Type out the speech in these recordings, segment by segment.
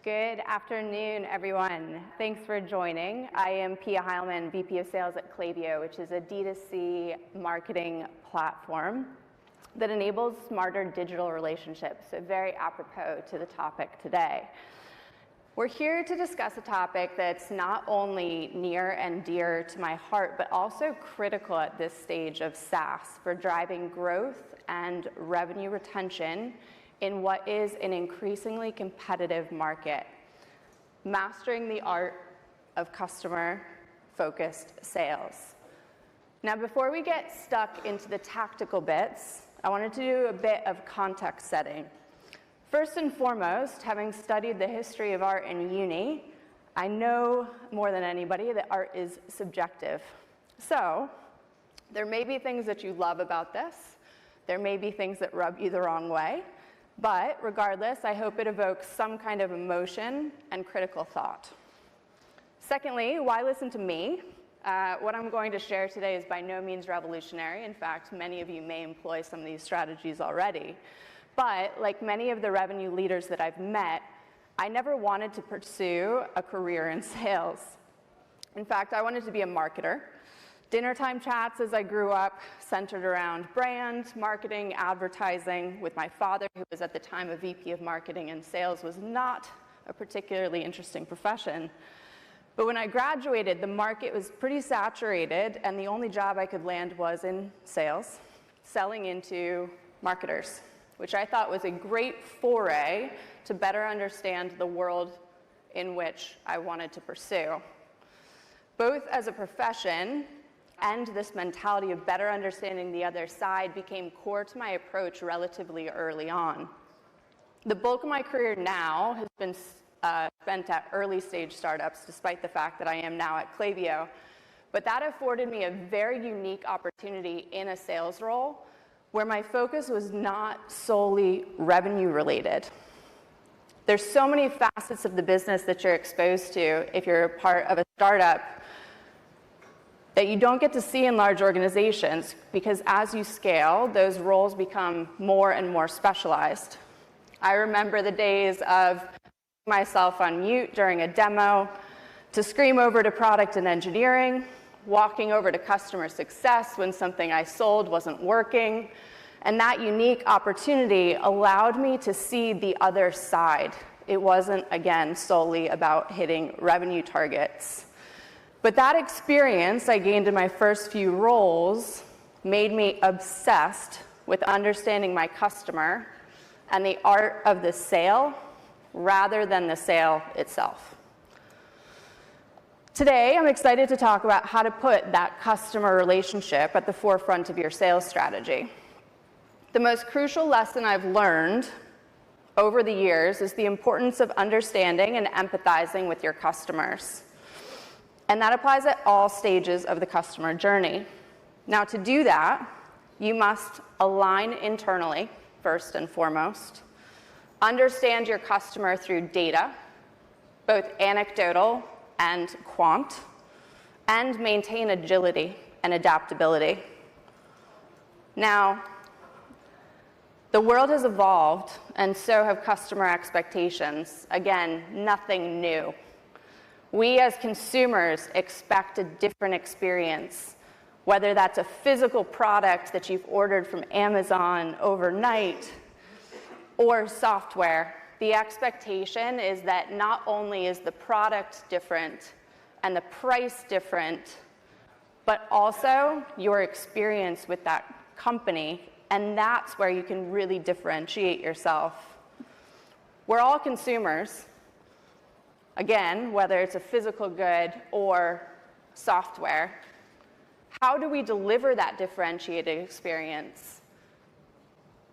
Good afternoon, everyone. Thanks for joining. I am Pia Heilman, VP of Sales at Klaviyo, which is a D2C marketing platform that enables smarter digital relationships, so very apropos to the topic today. We're here to discuss a topic that's not only near and dear to my heart, but also critical at this stage of SaaS for driving growth and revenue retention in what is an increasingly competitive market, mastering the art of customer-focused sales. Now, before we get stuck into the tactical bits, I wanted to do a bit of context setting. First and foremost, having studied the history of art in uni, I know more than anybody that art is subjective. So, there may be things that you love about this, there may be things that rub you the wrong way, but regardless, I hope it evokes some kind of emotion and critical thought. Secondly, why listen to me? What I'm going to share today is by no means revolutionary. In fact, many of you may employ some of these strategies already. But like many of the revenue leaders that I've met, I never wanted to pursue a career in sales. In fact, I wanted to be a marketer. Dinner time chats as I grew up centered around brand, marketing, advertising with my father, who was at the time a VP of marketing, and sales was not a particularly interesting profession. But when I graduated, the market was pretty saturated, and the only job I could land was in sales, selling into marketers, which I thought was a great foray to better understand the world in which I wanted to pursue. Both as a profession and this mentality of better understanding the other side became core to my approach relatively early on. The bulk of my career now has been spent at early stage startups, despite the fact that I am now at Klaviyo, but that afforded me a very unique opportunity in a sales role where my focus was not solely revenue related. There's so many facets of the business that you're exposed to if you're a part of a startup that you don't get to see in large organizations, because as you scale, those roles become more and more specialized. I remember the days of myself on mute during a demo, to scream over to product and engineering, walking over to customer success when something I sold wasn't working. And that unique opportunity allowed me to see the other side. It wasn't, again, solely about hitting revenue targets. But that experience I gained in my first few roles made me obsessed with understanding my customer and the art of the sale rather than the sale itself. Today, I'm excited to talk about how to put that customer relationship at the forefront of your sales strategy. The most crucial lesson I've learned over the years is the importance of understanding and empathizing with your customers. And that applies at all stages of the customer journey. Now, to do that, you must align internally, first and foremost, understand your customer through data, both anecdotal and quant, and maintain agility and adaptability. Now, the world has evolved, and so have customer expectations. Again, nothing new. We as consumers expect a different experience, whether that's a physical product that you've ordered from Amazon overnight or software. The expectation is that not only is the product different and the price different, but also your experience with that company, and that's where you can really differentiate yourself. We're all consumers. Again, whether it's a physical good or software, how do we deliver that differentiated experience?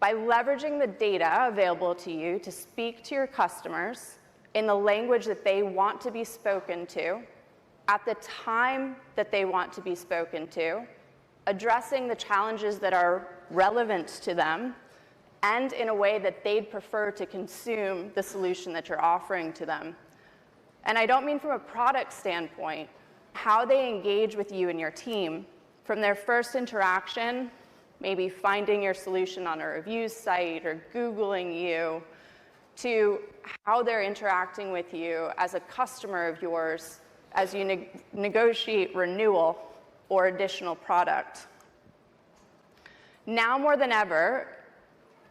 By leveraging the data available to you to speak to your customers in the language that they want to be spoken to, at the time that they want to be spoken to, addressing the challenges that are relevant to them, and in a way that they'd prefer to consume the solution that you're offering to them. And I don't mean from a product standpoint, how they engage with you and your team, from their first interaction, maybe finding your solution on a reviews site or Googling you, to how they're interacting with you as a customer of yours as you negotiate renewal or additional product. Now more than ever,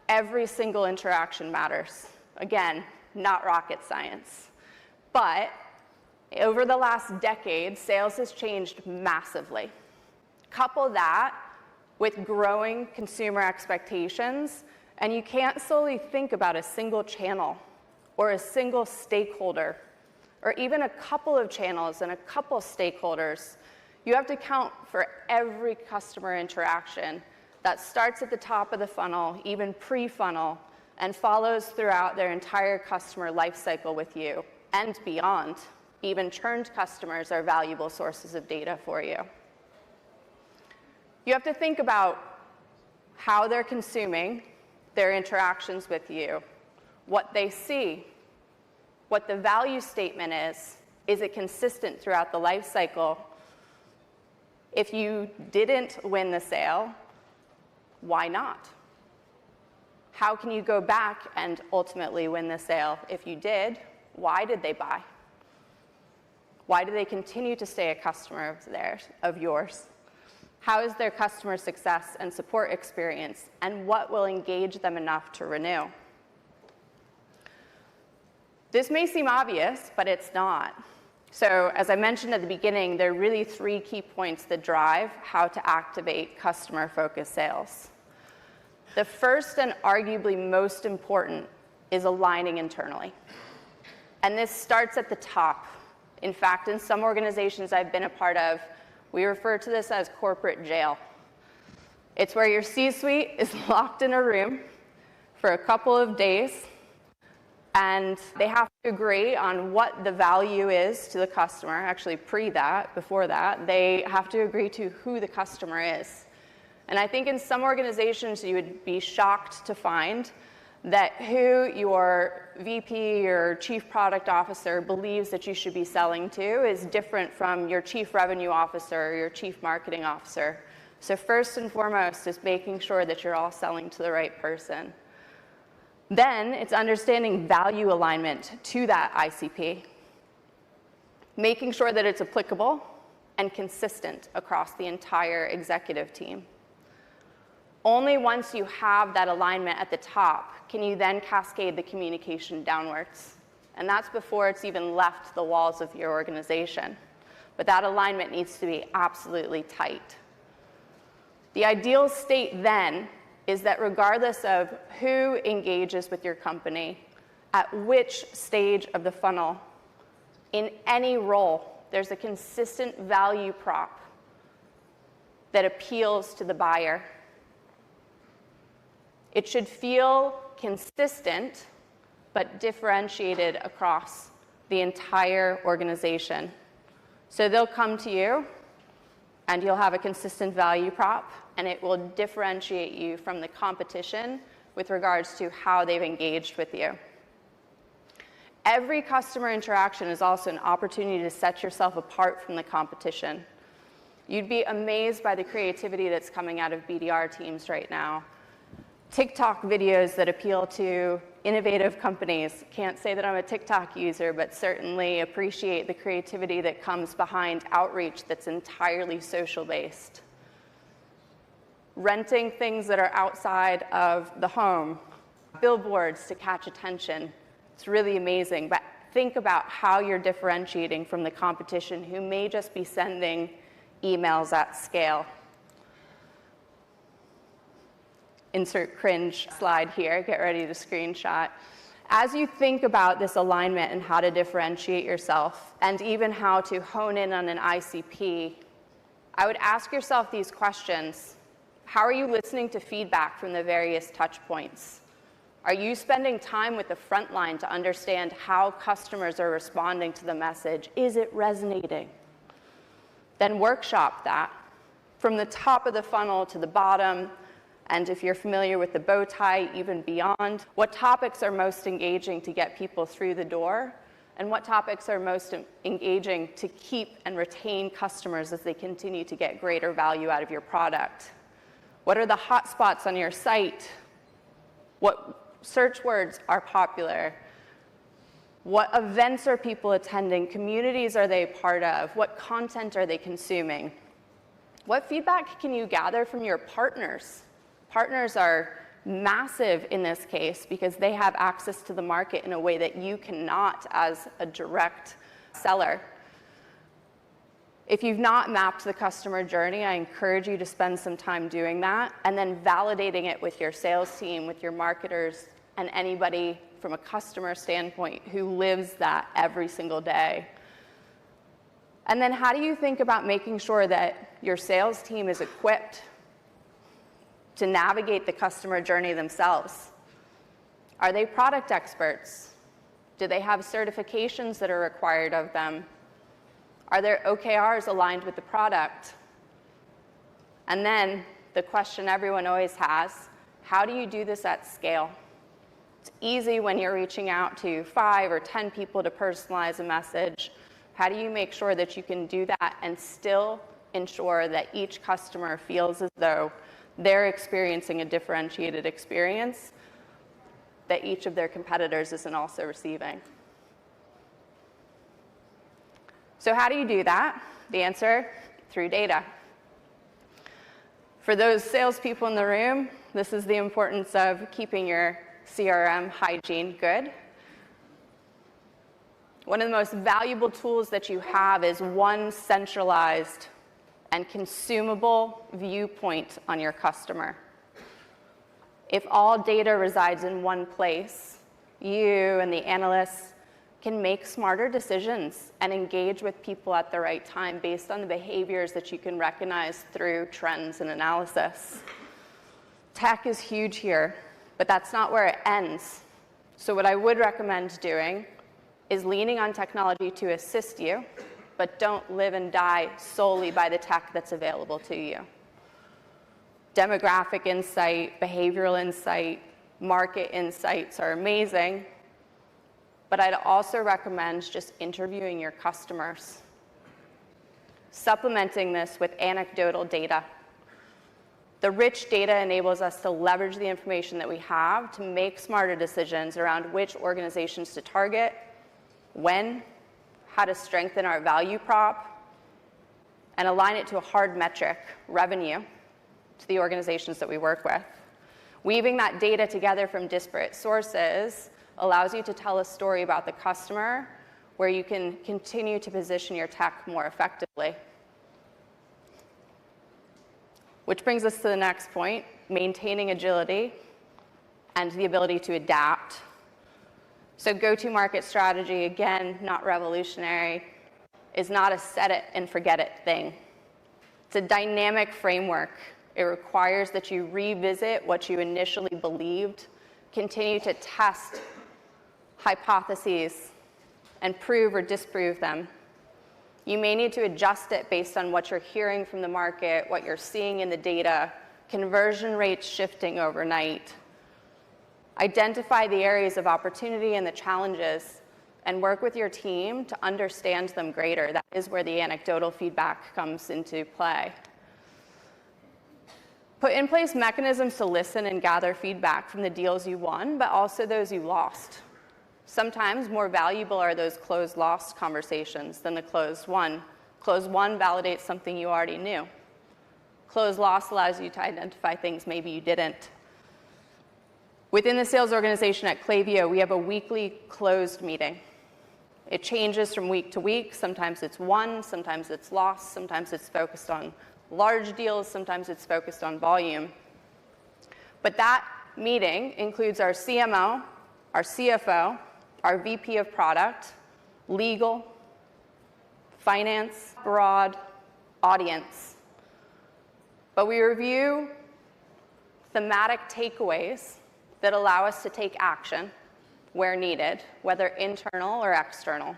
every single interaction matters. Again, not rocket science. But over the last decade, sales has changed massively. Couple that with growing consumer expectations, and you can't solely think about a single channel or a single stakeholder or even a couple of channels and a couple stakeholders. You have to count for every customer interaction that starts at the top of the funnel, even pre-funnel, and follows throughout their entire customer life cycle with you and beyond. Even churned customers are valuable sources of data for you. You have to think about how they're consuming their interactions with you, what they see, what the value statement is it consistent throughout the life cycle? If you didn't win the sale, why not? How can you go back and ultimately win the sale? If you did, why did they buy? Why do they continue to stay a customer of yours? How is their customer success and support experience, and what will engage them enough to renew? This may seem obvious, but it's not. So as I mentioned at the beginning, there are really 3 key points that drive how to activate customer-focused sales. The first and arguably most important is aligning internally. And this starts at the top. In fact, in some organizations I've been a part of, we refer to this as corporate jail. It's where your C-suite is locked in a room for a couple of days, and they have to agree on what the value is to the customer. Actually, before that, they have to agree to who the customer is. And I think in some organizations you would be shocked to find that who your VP or Chief Product Officer believes that you should be selling to is different from your Chief Revenue Officer or your Chief Marketing Officer. So first and foremost is making sure that you're all selling to the right person. Then it's understanding value alignment to that ICP, making sure that it's applicable and consistent across the entire executive team. Only once you have that alignment at the top can you then cascade the communication downwards. And that's before it's even left the walls of your organization. But that alignment needs to be absolutely tight. The ideal state then is that regardless of who engages with your company, at which stage of the funnel, in any role, there's a consistent value prop that appeals to the buyer. It should feel consistent, but differentiated across the entire organization. So they'll come to you, and you'll have a consistent value prop, and it will differentiate you from the competition with regards to how they've engaged with you. Every customer interaction is also an opportunity to set yourself apart from the competition. You'd be amazed by the creativity that's coming out of BDR teams right now. TikTok videos that appeal to innovative companies. Can't say that I'm a TikTok user, but certainly appreciate the creativity that comes behind outreach that's entirely social-based. Renting things that are outside of the home, billboards to catch attention. It's really amazing, but think about how you're differentiating from the competition who may just be sending emails at scale. Insert cringe slide here, get ready to screenshot. As you think about this alignment and how to differentiate yourself, and even how to hone in on an ICP, I would ask yourself these questions. How are you listening to feedback from the various touch points? Are you spending time with the front line to understand how customers are responding to the message? Is it resonating? Then workshop that from the top of the funnel to the bottom. And if you're familiar with the bow tie, even beyond, what topics are most engaging to get people through the door? And what topics are most engaging to keep and retain customers as they continue to get greater value out of your product? What are the hot spots on your site? What search words are popular? What events are people attending? Communities are they part of? What content are they consuming? What feedback can you gather from your partners? Partners are massive in this case because they have access to the market in a way that you cannot as a direct seller. If you've not mapped the customer journey, I encourage you to spend some time doing that and then validating it with your sales team, with your marketers, and anybody from a customer standpoint who lives that every single day. And then how do you think about making sure that your sales team is equipped to navigate the customer journey themselves? Are they product experts? Do they have certifications that are required of them? Are their OKRs aligned with the product? And then the question everyone always has, how do you do this at scale? It's easy when you're reaching out to 5 or 10 people to personalize a message. How do you make sure that you can do that and still ensure that each customer feels as though they're experiencing a differentiated experience that each of their competitors isn't also receiving? So how do you do that? The answer, through data. For those salespeople in the room, this is the importance of keeping your CRM hygiene good. One of the most valuable tools that you have is one centralized and consumable viewpoint on your customer. If all data resides in one place, you and the analysts can make smarter decisions and engage with people at the right time based on the behaviors that you can recognize through trends and analysis. Tech is huge here, but that's not where it ends. So what I would recommend doing is leaning on technology to assist you, but don't live and die solely by the tech that's available to you. Demographic insight, behavioral insight, market insights are amazing, but I'd also recommend just interviewing your customers, supplementing this with anecdotal data. The rich data enables us to leverage the information that we have to make smarter decisions around which organizations to target, when, how to strengthen our value prop, and align it to a hard metric, revenue, to the organizations that we work with. Weaving that data together from disparate sources allows you to tell a story about the customer where you can continue to position your tech more effectively. Which brings us to the next point, maintaining agility and the ability to adapt. So go-to-market strategy, again, not revolutionary, is not a set it and forget it thing. It's a dynamic framework. It requires that you revisit what you initially believed, continue to test hypotheses, and prove or disprove them. You may need to adjust it based on what you're hearing from the market, what you're seeing in the data, conversion rates shifting overnight. Identify the areas of opportunity and the challenges, and work with your team to understand them greater. That is where the anecdotal feedback comes into play. Put in place mechanisms to listen and gather feedback from the deals you won, but also those you lost. Sometimes more valuable are those closed-lost conversations than the closed-won. Closed-won validates something you already knew. Closed-lost allows you to identify things maybe you didn't. Within the sales organization at Klaviyo, we have a weekly closed meeting. It changes from week to week. Sometimes it's won, sometimes it's lost, sometimes it's focused on large deals, sometimes it's focused on volume. But that meeting includes our CMO, our CFO, our VP of product, legal, finance, broad, audience. But we review thematic takeaways that allow us to take action where needed, whether internal or external.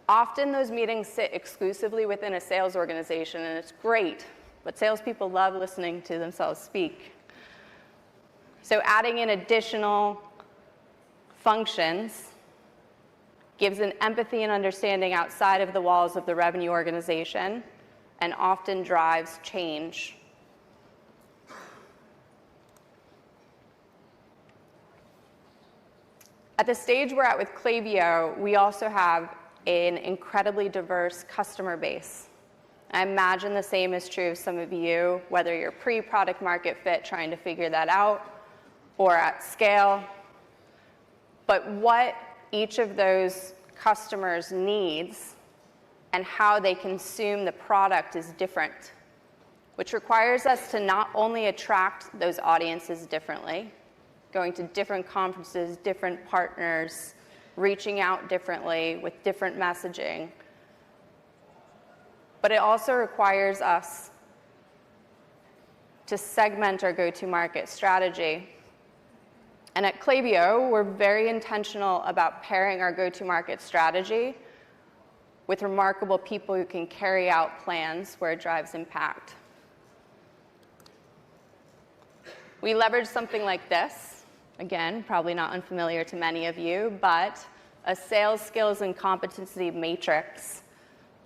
Often those meetings sit exclusively within a sales organization, and it's great, but salespeople love listening to themselves speak. So adding in additional functions gives an empathy and understanding outside of the walls of the revenue organization and often drives change. At the stage we're at with Klaviyo, we also have an incredibly diverse customer base. I imagine the same is true of some of you, whether you're pre-product market fit trying to figure that out or at scale. But what each of those customers needs and how they consume the product is different, which requires us to not only attract those audiences differently, going to different conferences, different partners, reaching out differently with different messaging, but it also requires us to segment our go-to-market strategy. And at Klaviyo, we're very intentional about pairing our go-to-market strategy with remarkable people who can carry out plans where it drives impact. We leverage something like this. Again, probably not unfamiliar to many of you, but a sales skills and competency matrix.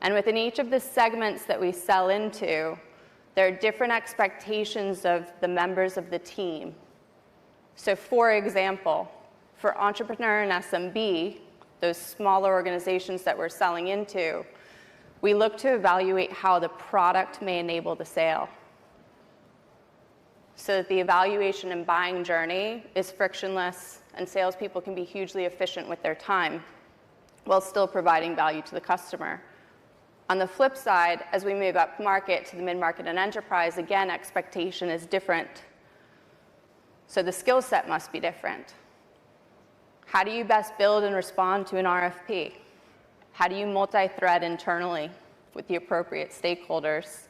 And within each of the segments that we sell into, there are different expectations of the members of the team. So for example, for entrepreneur and SMB, those smaller organizations that we're selling into, we look to evaluate how the product may enable the sale, so that the evaluation and buying journey is frictionless and salespeople can be hugely efficient with their time while still providing value to the customer. On the flip side, as we move up market to the mid-market and enterprise, again, expectation is different. So the skill set must be different. How do you best build and respond to an RFP? How do you multi-thread internally with the appropriate stakeholders?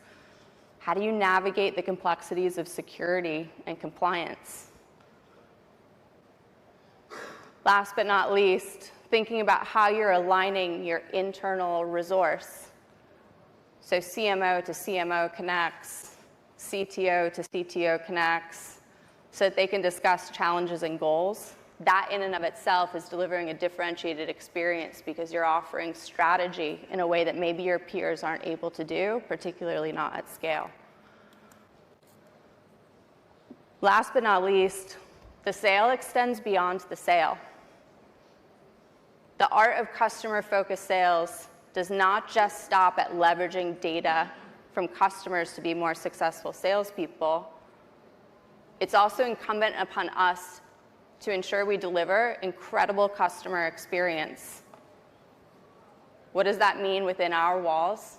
How do you navigate the complexities of security and compliance? Last but not least, thinking about how you're aligning your internal resource. So CMO to CMO connects, CTO to CTO connects, so that they can discuss challenges and goals. That in and of itself is delivering a differentiated experience because you're offering strategy in a way that maybe your peers aren't able to do, particularly not at scale. Last but not least, the sale extends beyond the sale. The art of customer-focused sales does not just stop at leveraging data from customers to be more successful salespeople. It's also incumbent upon us to ensure we deliver incredible customer experience. What does that mean within our walls?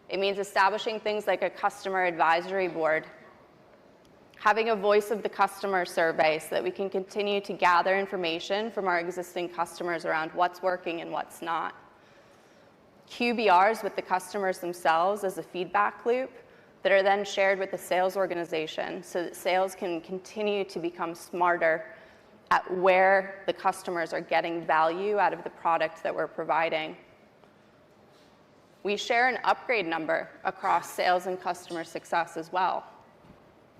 It means establishing things like a customer advisory board, having a voice of the customer survey so that we can continue to gather information from our existing customers around what's working and what's not. QBRs with the customers themselves as a feedback loop that are then shared with the sales organization so that sales can continue to become smarter at where the customers are getting value out of the product that we're providing. We share an upgrade number across sales and customer success as well.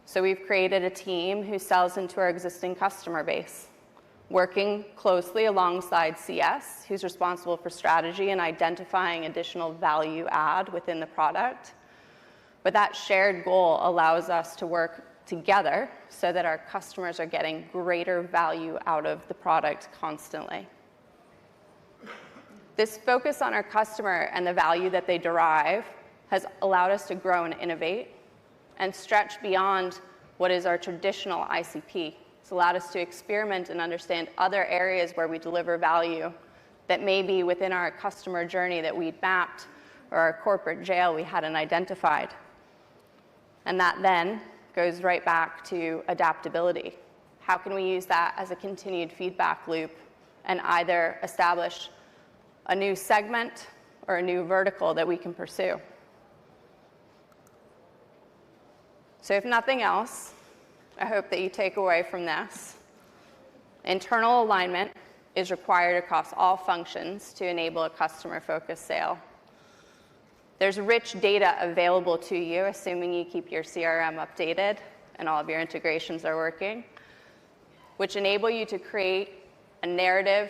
So we've created a team who sells into our existing customer base, working closely alongside CS, who's responsible for strategy and identifying additional value add within the product. But that shared goal allows us to work together so that our customers are getting greater value out of the product constantly. This focus on our customer and the value that they derive has allowed us to grow and innovate and stretch beyond what is our traditional ICP. It's allowed us to experiment and understand other areas where we deliver value that may be within our customer journey that we'd mapped or our corporate jail we hadn't identified. And that then goes right back to adaptability. How can we use that as a continued feedback loop and either establish a new segment or a new vertical that we can pursue? So if nothing else, I hope that you take away from this. Internal alignment is required across all functions to enable a customer-focused sale. There's rich data available to you, assuming you keep your CRM updated and all of your integrations are working, which enable you to create a narrative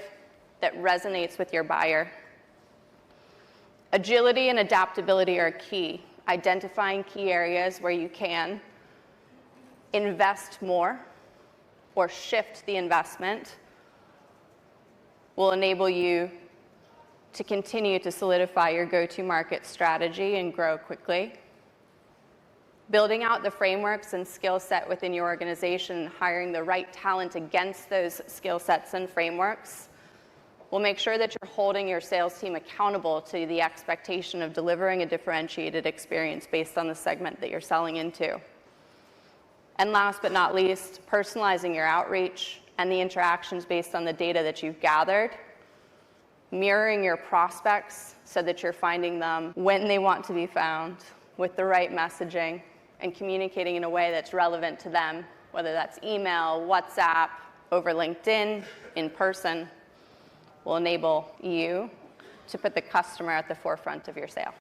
that resonates with your buyer. Agility and adaptability are key. Identifying key areas where you can invest more or shift the investment will enable you to continue to solidify your go-to-market strategy and grow quickly. Building out the frameworks and skill set within your organization, hiring the right talent against those skill sets and frameworks will make sure that you're holding your sales team accountable to the expectation of delivering a differentiated experience based on the segment that you're selling into. And last but not least, personalizing your outreach and the interactions based on the data that you've gathered, mirroring your prospects so that you're finding them when they want to be found with the right messaging and communicating in a way that's relevant to them, whether that's email, WhatsApp, over LinkedIn, in person, will enable you to put the customer at the forefront of your sale.